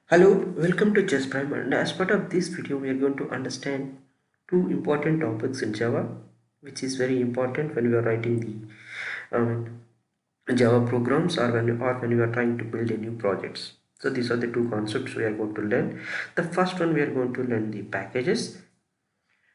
Hello, welcome to Chess Prime, and as part of this video we are going to understand two important topics in Java, which is very important when we are writing the Java programs or when you are trying to build a new projects. So these are the two concepts we are going to learn. The first one, we are going to learn the packages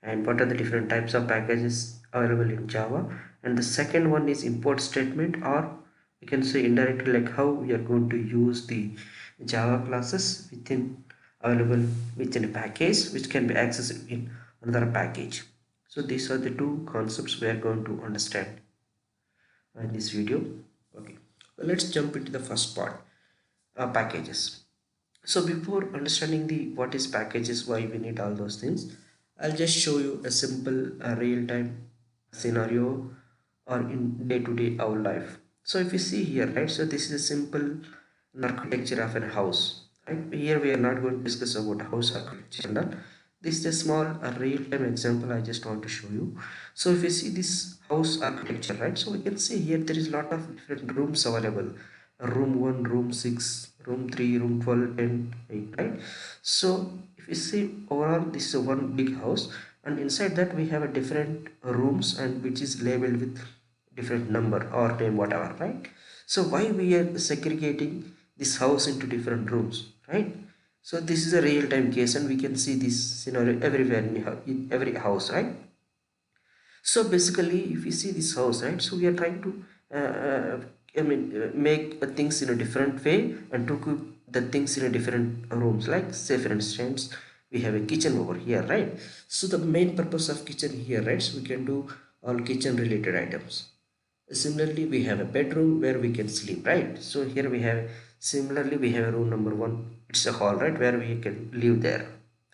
and what are the different types of packages available in Java, and the second one is import statement, or we can say indirectly like how we are going to use the Java classes available within a package which can be accessed in another package. So these are the two concepts we are going to understand in this video. Okay, let's jump into the first part, packages. So before understanding the what is packages, why we need all those things, I'll just show you a simple real-time scenario or in day-to-day our life. So if you see here, right, so this is a simple architecture of a house, right? Here we are not going to discuss about house architecture and all. This is a small real-time example I just want to show you. So if you see this house architecture, right, so we can see here there is a lot of different rooms available. Room 1, room 6, room 3, room 12, 10, 8, right? So if you see overall this is one big house, and inside that we have a different rooms and which is labeled with different number or name, whatever, right? So why we are segregating this house into different rooms, right? So this is a real-time case and we can see this scenario everywhere in every house, right? So basically if you see this house, right, so we are trying to make things in a different way and to keep the things in a different rooms. Like say for instance we have a kitchen over here, right? So the main purpose of kitchen here, right, so we can do all kitchen related items. Similarly we have a bedroom where we can sleep, right? So here we have, similarly we have a room number 1, it's a hall, right, where we can live there,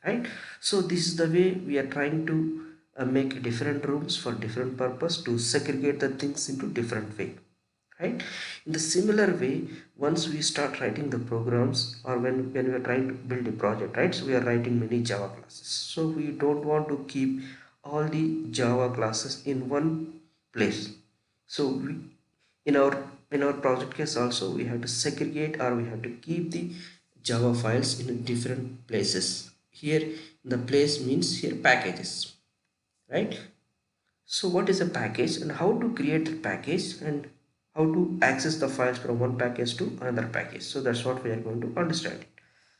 right? So this is the way we are trying to make different rooms for different purpose to segregate the things into different way, right? In the similar way, once we start writing the programs or when we are trying to build a project, right, so we are writing many Java classes, so we don't want to keep all the Java classes in one place. So in our project case also we have to segregate or we have to keep the Java files in different places. Here the place means here packages, right? So what is a package and how to create a package and how to access the files from one package to another package? So that's what we are going to understand.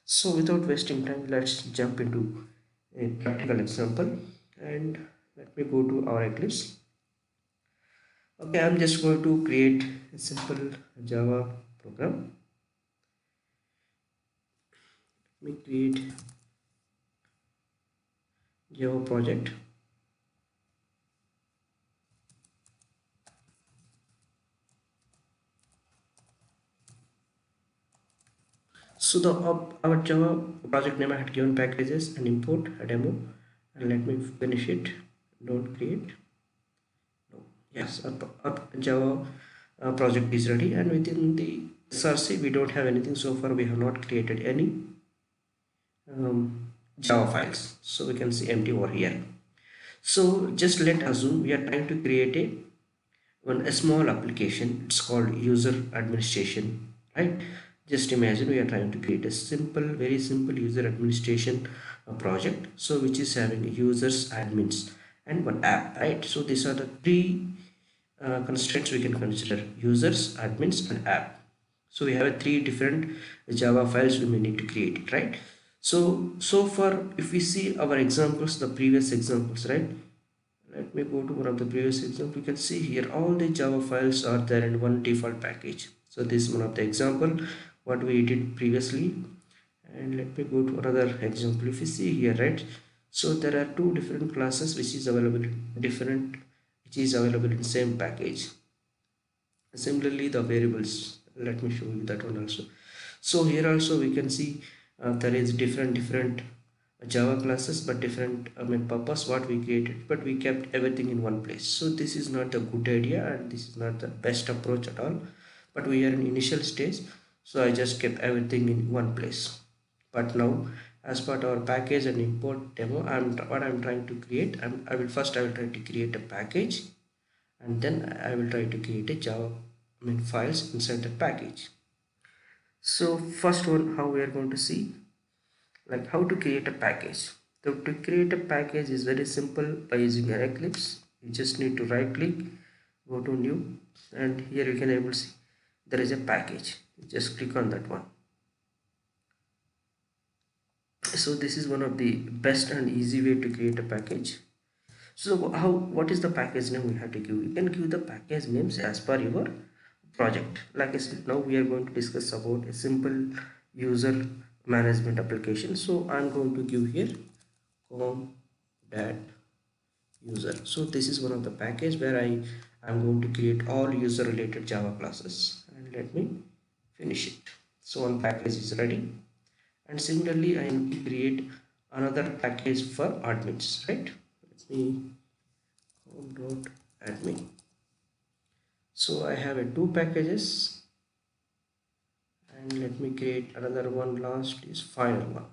So without wasting time, let's jump into a practical example and let me go to our Eclipse. Okay, I'm just going to create a simple Java program. Let me create Java project. So our Java project name I had given packages and import a demo, and let me finish it. Don't create. No. Yes, our Java project is ready, and within the SRC we don't have anything so far. We have not created any Java files, so we can see empty over here. So just let assume we are trying to create a small application. It's called user administration, right? Just imagine we are trying to create a simple, very simple user administration project, so which is having users, admins, and one app, right? So these are the three constraints we can consider: users, admins, and app. So we have three different Java files we may need to create it, right? So far if we see our examples, the previous examples, right, let me go to one of the previous example. You can see here all the Java files are there in one default package. So this is one of the example what we did previously, and let me go to another example. If you see here, right, so there are two different classes which is available in same package. Similarly the variables, let me show you that one also. So here also we can see there is different Java classes but different purpose what we created, but we kept everything in one place. So this is not a good idea and this is not the best approach at all, but we are in initial stage, so I just kept everything in one place. But now as part our package and import demo, I'm trying to create, I will try to create a package, and then I will try to create a Java files inside the package. So first one, how we are going to see, like how to create a package. So to create a package is very simple by using an Eclipse. You just need to right click, go to new, and here you can able to see there is a package. Just click on that one. So this is one of the best and easy way to create a package. So what is the package name we have to give? You can give the package names as per your project. Like I said, now we are going to discuss about a simple user management application. So I'm going to give here com dat user. So this is one of the package where I'm going to create all user related Java classes, and let me finish it. So one package is ready, and similarly I need to create another package for admins, right? Let me com.admin. So I have a two packages, and let me create another one. Last is final one,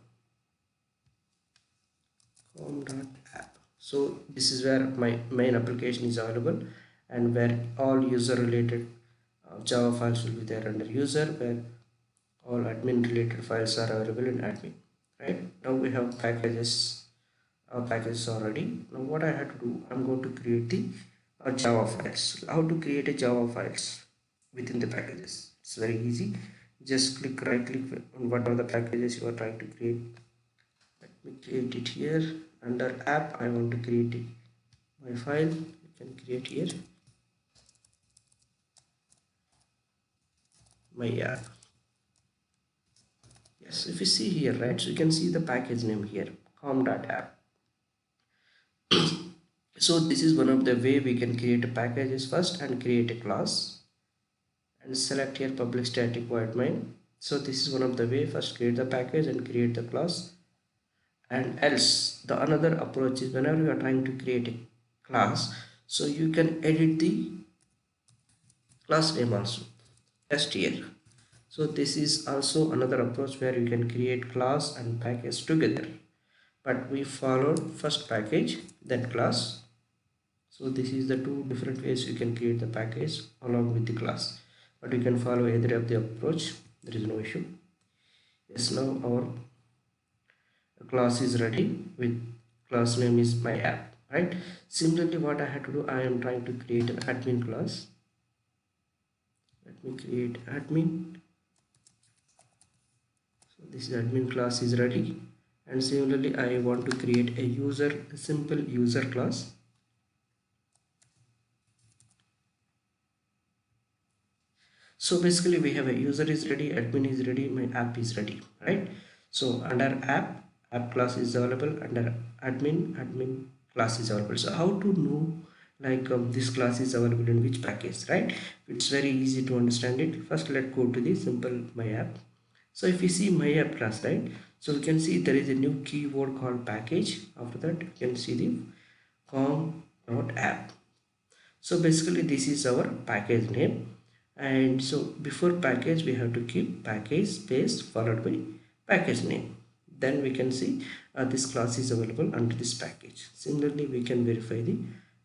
com.app. So this is where my main application is available, and where all user related Java files will be there under user, where all admin related files are available in admin. Right now we have packages, our packages already. Now what I have to do, I'm going to create the Java files. How to create a Java files within the packages? It's very easy. Just right click on whatever the packages you are trying to create. Let me create it here under app. I want to create it, my file. You can create here my app. Yes, if you see here, right, so you can see the package name here, com.app. So this is one of the way we can create a packages first and create a class, and select here public static void main. So this is one of the way, first create the package and create the class. And else the another approach is, whenever you are trying to create a class, so you can edit the class name also, just here. So this is also another approach where you can create class and package together, but we followed first package then class. So this is the two different ways you can create the package along with the class, but you can follow either of the approach, there is no issue. Yes, now our class is ready with class name is my app, right? Similarly, what I have to do, I am trying to create an admin class. Let me create admin. So this admin class is ready, and similarly I want to create a user, a simple user class. So basically we have a user is ready, admin is ready, my app is ready, right? So under app class is available, under admin class is available. So how to know like this class is available in which package, right? It's very easy to understand it. First let's go to the simple my app. So if you see my app class, right, so you can see there is a new keyword called package. After that you can see the com.app. So basically this is our package name, and so before package we have to keep package space followed by package name. Then we can see this class is available under this package. Similarly we can verify the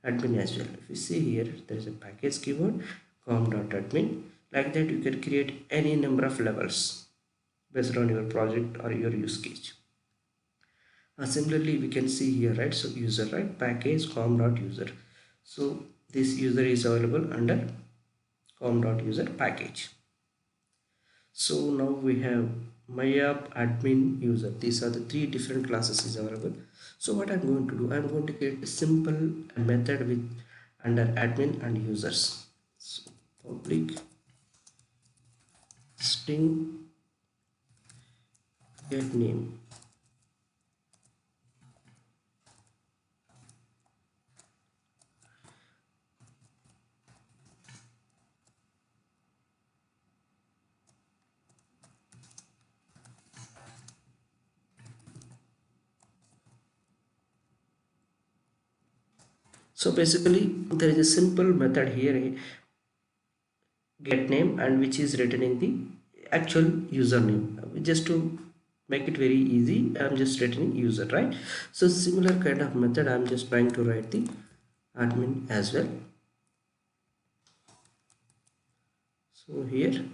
admin as well. If you see here, there is a package keyword com.admin. Like that you can create any number of levels based on your project or your use case. Similarly we can see here, right, so user, right, package com.user. So this user is available under com.user package. So now we have my app, admin, user. These are the three different classes is available. So what I'm going to do, I'm going to create a simple method with under admin and users. So public string get name. So basically there is a simple method here, get name, and which is written in the actual username. Just to make it very easy, I'm just writing user, right? So similar kind of method I'm just trying to write the admin as well. So here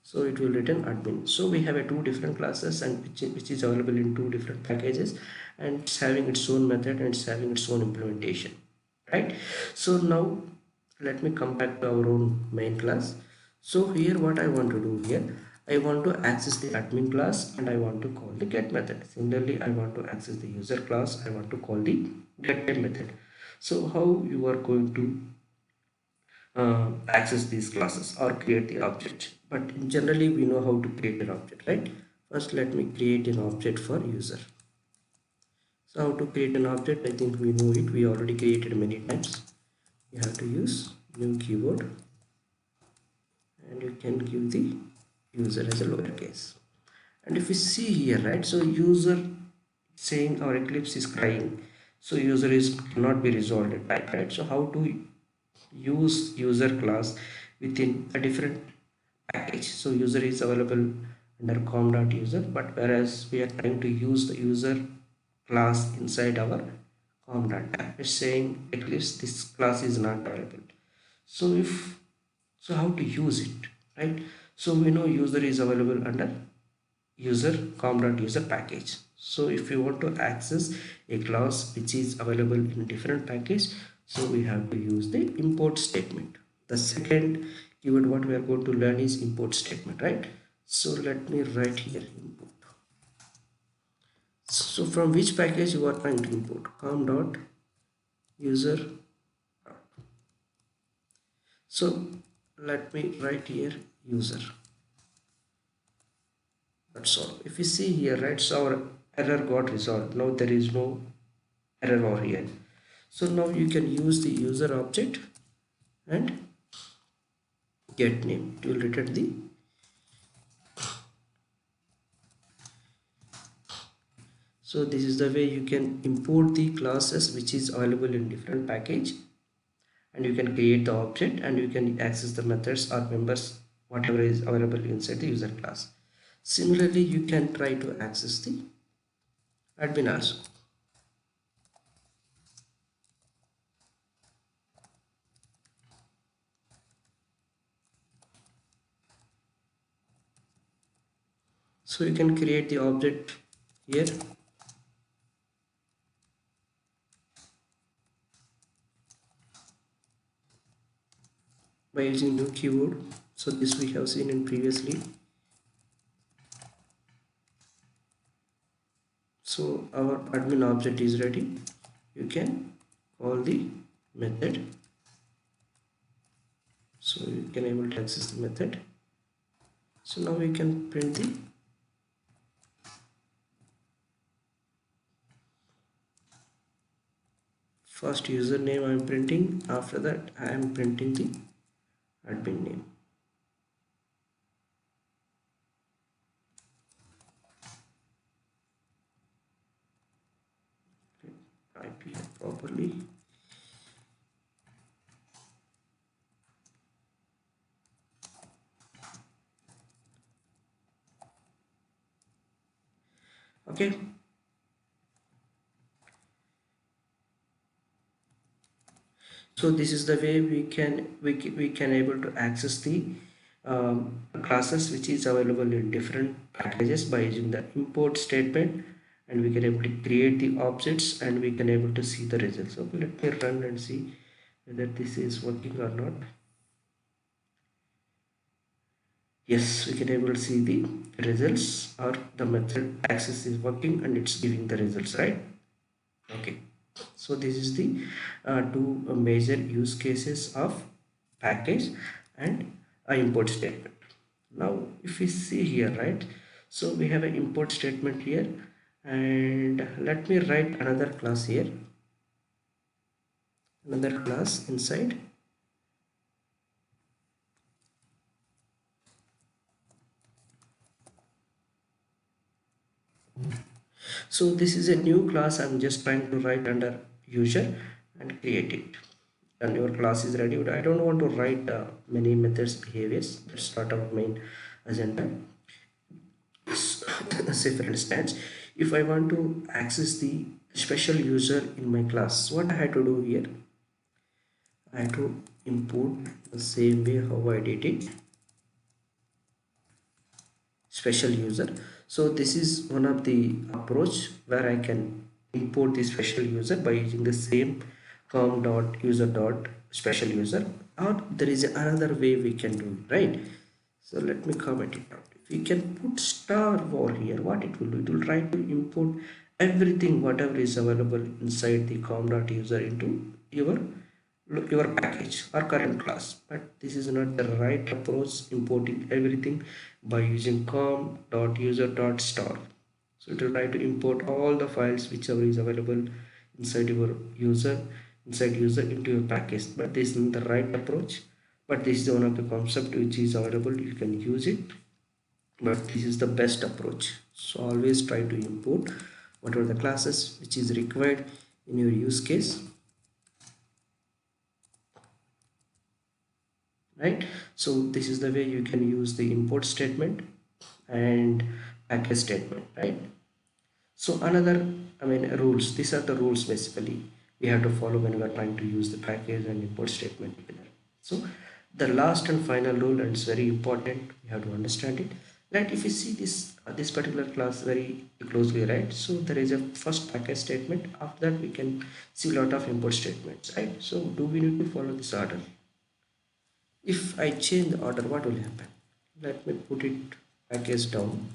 So it will return admin. So we have a two different classes, and which is available in two different packages, and it's having its own method and it's having its own implementation, right? So now let me come back to our own main class. So here what I want to do here, I want to access the admin class and I want to call the get method. Similarly, I want to access the user class, I want to call the get name method. So how you are going to access these classes or create the object? But generally we know how to create an object, right? First let me create an object for user. So how to create an object, I think we know it, we already created many times. You have to use new keyword and you can give the user as a lowercase. And if we see here, right, so user saying our Eclipse is crying, so user is cannot be resolved at type, right? So how to use user class within a different package? So user is available under com.user, but whereas we are trying to use the user class inside our com.app, it's saying Eclipse this class is not available. So if so how to use it, right? So we know user is available under user com.user package. So if you want to access a class which is available in different package, so we have to use the import statement. The second keyword what we are going to learn is import statement, right? So let me write here import. So from which package you are trying to import? com.user. So let me write here user. That's all. If you see here, right, so our error got resolved. Now there is no error over here. So now you can use the user object and get name. It will return the. So this is the way you can import the classes which is available in different package, and you can create the object and you can access the methods or members whatever is available inside the user class. Similarly, you can try to access the admin also. So you can create the object here by using new keyword. So this we have seen in previously. So our admin object is ready. You can call the method, so you can able to access the method. So now we can print the first username. I am printing, after that I am printing the admin name. Type here properly. Okay, so this is the way we can able to access the classes which is available in different packages by using the import statement, and we can able to create the objects and we can able to see the results. So let me run and see whether this is working or not. Yes, we can able to see the results, or the method access is working and it's giving the results, right? Okay, so this is the two major use cases of package and import statement. Now if we see here, right, so we have an import statement here, and let me write another class here, another class inside. So this is a new class I'm just trying to write under user and create it, and your class is ready. But I don't want to write many methods behaviors. That's not our main agenda. Say for instance, if I want to access the special user in my class, what I had to do here, I had to import the same way how I did it. special user. So this is one of the approach where I can import the special user by using the same com dot user dot special user, or there is another way we can do it, right? So let me comment it out. If we can put star over here, what it will do, it will try to import everything whatever is available inside the com dot user into your package or current class. But this is not the right approach, importing everything by using com.user.star. So it will try to import all the files whichever is available inside your user into your package, but this is not the right approach. But this is one of the concept which is available, you can use it, but this is the best approach. So always try to import whatever the classes which is required in your use case, right? So this is the way you can use the import statement and package statement, right? So another, I mean, rules, these are the rules basically we have to follow when we are trying to use the package and import statement together. So the last and final rule, and it's very important, we have to understand it, right? If you see this particular class very closely, right, so there is a first package statement, after that we can see a lot of import statements, right? So do we need to follow this order? If I change the order, what will happen? Let me put it package down.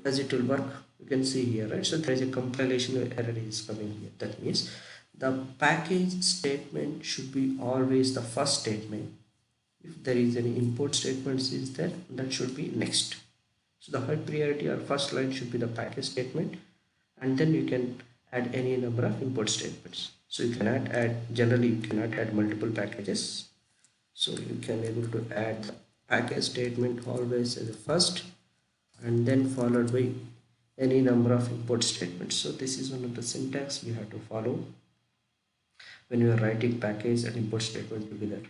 Does it will work? You can see here, right? So there is a compilation error is coming here. That means the package statement should be always the first statement. If there is any import statements is there, that should be next. So the high priority or first line should be the package statement, and then you can add any number of import statements. So you cannot add, generally you cannot add multiple packages. So you can able to add the package statement always as a first, and then followed by any number of import statements. So this is one of the syntax we have to follow when you are writing package and import statement together.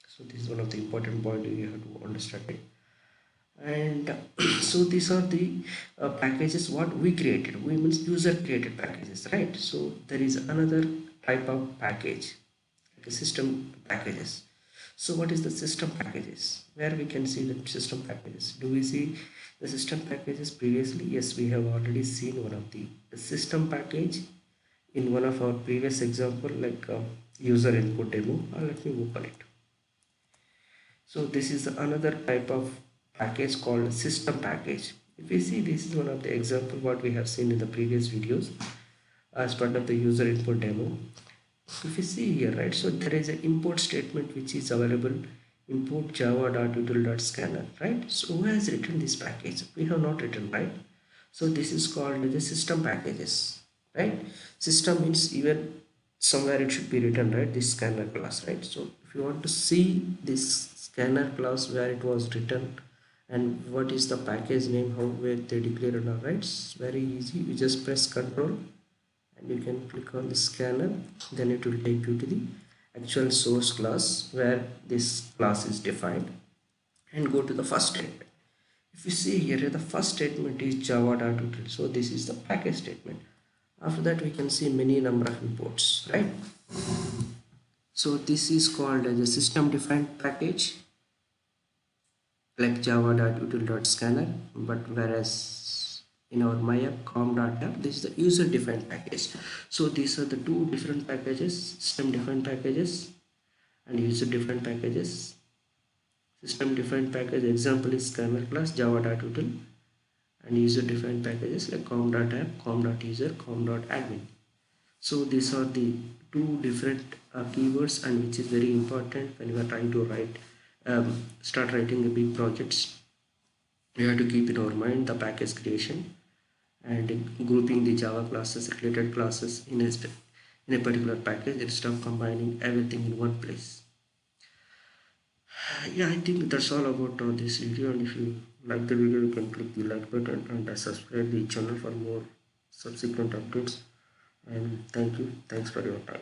So this is one of the important point you have to understand it. And so these are the packages what we created, we means user created packages, right? So there is another type of package, like a system packages. So what is the system packages, where we can see the system packages? Do we see the system packages previously? Yes, we have already seen one of the system package in one of our previous example, like user input demo. Let me open it. So this is another type of package called system package. If we see, this is one of the example what we have seen in the previous videos as part of the user input demo. If you see here, right, so there is an import statement which is available, import java.util.scanner, right? So who has written this package? We have not written, right? So this is called the system packages, right? System means even somewhere it should be written, right, this scanner class, right? So if you want to see this scanner class where it was written and what is the package name, how were they declared, all right, it's very easy. You just press control and you can click on the scanner, then it will take you to the actual source class where this class is defined, and go to the first statement. If you see here, the first statement is java.util, so this is the package statement. After that we can see many number of imports, right? So this is called as a system defined package, like java.util.scanner, but whereas in our myapp com.app, this is the user defined package. So these are the two different packages, system defined packages and user defined packages. System defined package example is scanner class java.util, and user defined packages like com.app, com.user, com.admin. So these are the two different keywords, and which is very important when you are trying to write start writing the big projects. We have to keep in our mind the package creation and grouping the Java classes, related classes in a particular package instead of combining everything in one place. Yeah, I think that's all about this video, and if you like the video, you can click the like button and subscribe the channel for more subsequent updates. And thank you, thanks for your time.